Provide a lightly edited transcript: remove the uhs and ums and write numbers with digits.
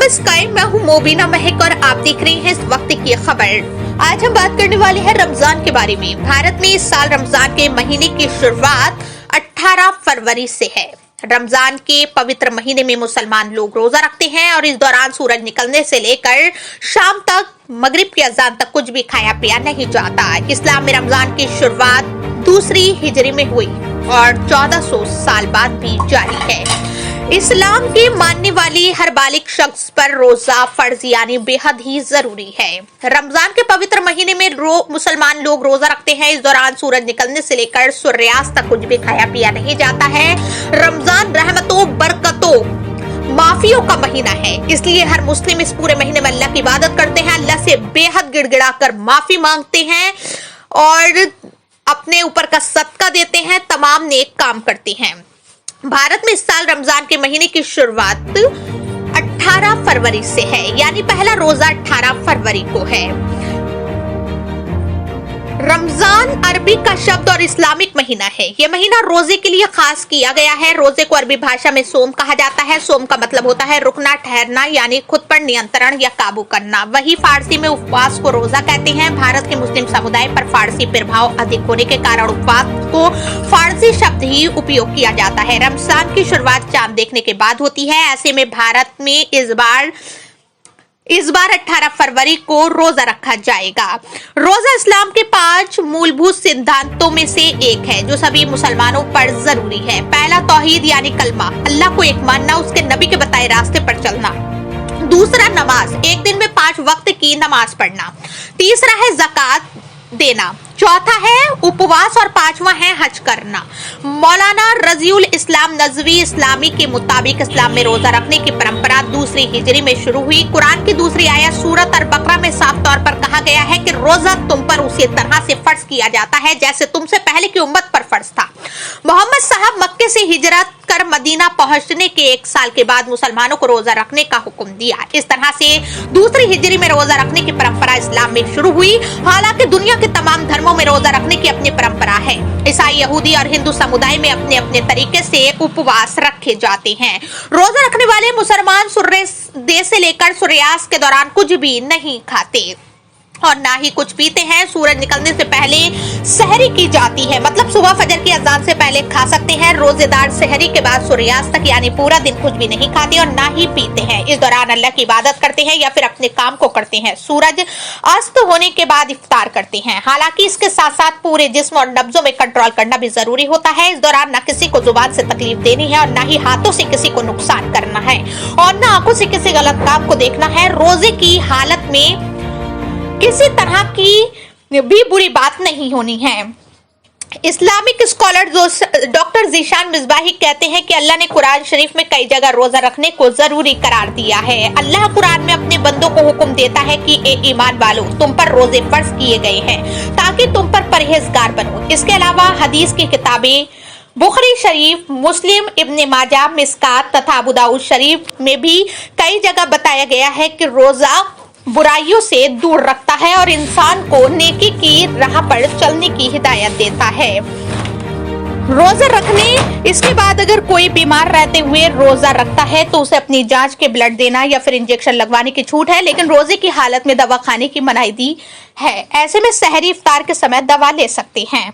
नमस्कार, मैं हूँ मोबिना महक और आप देख रहे हैं इस वक्त की खबर। आज हम बात करने वाले हैं रमजान के बारे में। भारत में इस साल रमजान के महीने की शुरुआत 18 फरवरी से है। रमजान के पवित्र महीने में मुसलमान लोग रोजा रखते हैं और इस दौरान सूरज निकलने से लेकर शाम तक मगरिब की अजान तक कुछ भी खाया पिया नहीं जाता। इस्लाम में रमजान की शुरुआत दूसरी हिजरी में हुई और 1400 साल बाद भी जारी है। इस्लाम के मानने वाली हर बालिग शख्स पर रोजा फर्ज यानी बेहद ही जरूरी है। रमजान के पवित्र महीने में मुसलमान लोग रोजा रखते हैं। इस दौरान सूरज निकलने से लेकर सूर्यास्त तक कुछ भी खाया पिया नहीं जाता है। रमजान रहमतों बरकतों माफियों का महीना है, इसलिए हर मुस्लिम इस पूरे महीने में अल्लाह की इबादत करते हैं, अल्लाह से बेहद गिड़गिड़ाकर माफी मांगते हैं और अपने ऊपर का सदका देते हैं, तमाम नेक काम करते हैं। भारत में इस साल रमजान के महीने की शुरुआत 18 फरवरी से है, यानी पहला रोजा 18 फरवरी को है। रमजान अरबी का शब्द और इस्लामिक महीना है। यह महीना रोजे के लिए खास किया गया है। रोजे को अरबी भाषा में सोम कहा जाता है। सोम का मतलब होता है रुकना, ठहरना, यानी खुद पर नियंत्रण या काबू करना। वही फारसी में उपवास को रोजा कहते हैं। भारत के मुस्लिम समुदाय पर फारसी प्रभाव अधिक होने के कारण उपवास को फारसी शब्द ही उपयोग किया जाता है। रमजान की शुरुआत चांद देखने के बाद होती है। ऐसे में भारत में इस बार 18 फरवरी को रोजा रखा जाएगा। रोजा इस्लाम के 5 मूलभूत सिद्धांतों में से एक है जो सभी मुसलमानों पर जरूरी है। पहला तौहीद यानी कलमा, अल्लाह को एक मानना, उसके नबी के बताए रास्ते पर चलना। दूसरा नमाज, एक दिन में 5 वक्त की नमाज पढ़ना। तीसरा है ज़कात देना। चौथा है उपवास और 5वां है हज करना। मौलाना रजीउल इस्लाम नजवी इस्लामी के मुताबिक इस्लाम में रोजा रखने की परंपरा दूसरी हिजरी में शुरू हुई। कुरान की दूसरी आयत सूरत अल-बकरा में साफ तौर पर कहा गया है कि रोजा तुम पर उसी तरह से फर्ज किया जाता है जैसे तुमसे पहले की उम्मत पर फर्ज था। मोहम्मद साहब मक्के से हिजरत कर मदीना पहुंचने के 1 साल के बाद मुसलमानों को रोजा रखने का हुक्म दिया। इस तरह से दूसरी हिजरी में रोजा रखने की परंपरा इस्लाम में शुरू हुई। हालांकि दुनिया के तमाम धर्मों में रोजा रखने की अपनी परंपरा है। ईसाई, यहूदी और हिंदू समुदाय में अपने अपने तरीके से उपवास रखे जाते हैं। रोजा रखने वाले मुसलमान सूर्योदय से लेकर सूर्यास्त के दौरान कुछ भी नहीं खाते और ना ही कुछ पीते हैं। सूरज निकलने से पहले सहरी की जाती है, मतलब सुबह फजर की अजान से पहले खा सकते हैं। रोजेदार सहरी के बाद सूर्यास्त तक यानी पूरा दिन कुछ भी नहीं खाते और ना ही पीते हैं। इस दौरान अल्लाह की इबादत करते हैं या फिर अपने काम को करते हैं। सूरज अस्त होने के बाद इफ्तार करते हैं। हालांकि इसके साथ साथ पूरे जिस्म और नब्जों में कंट्रोल करना भी जरूरी होता है। इस दौरान न किसी को जुबान से तकलीफ देनी है और न ही हाथों से किसी को नुकसान करना है और न आंखों से किसी गलत काम को देखना है। रोजे की हालत में किसी तरह की भी बुरी बात नहीं होनी है। Islamic scholar doctor Zeeshan Misbahi कहते हैं कि अल्लाह ने कुरान शरीफ में कई जगह रोजा रखने को जरूरी करार दिया है। अल्लाह कुरान में अपने बंदों को हुक्म देता है कि ए ईमान वालों, तुम पर रोजे फर्ज किए गए हैं ताकि तुम पर परहेजगार बनो। इसके अलावा हदीस की किताबें बुखारी शरीफ, मुस्लिम, इब्न माजा, मिस्कात तथा अबू दाऊद शरीफ में भी कई जगह बताया गया है कि रोजा बुराइयों से दूर रखता है और इंसान को नेकी की राह पर चलने की हिदायत देता है। रोजा रखने इसके बाद अगर कोई बीमार रहते हुए रोजा रखता है तो उसे अपनी जांच के ब्लड देना या फिर इंजेक्शन लगवाने की छूट है, लेकिन रोजे की हालत में दवा खाने की मनाही दी है। ऐसे में सहरी इफ्तार के समय दवा ले सकते हैं।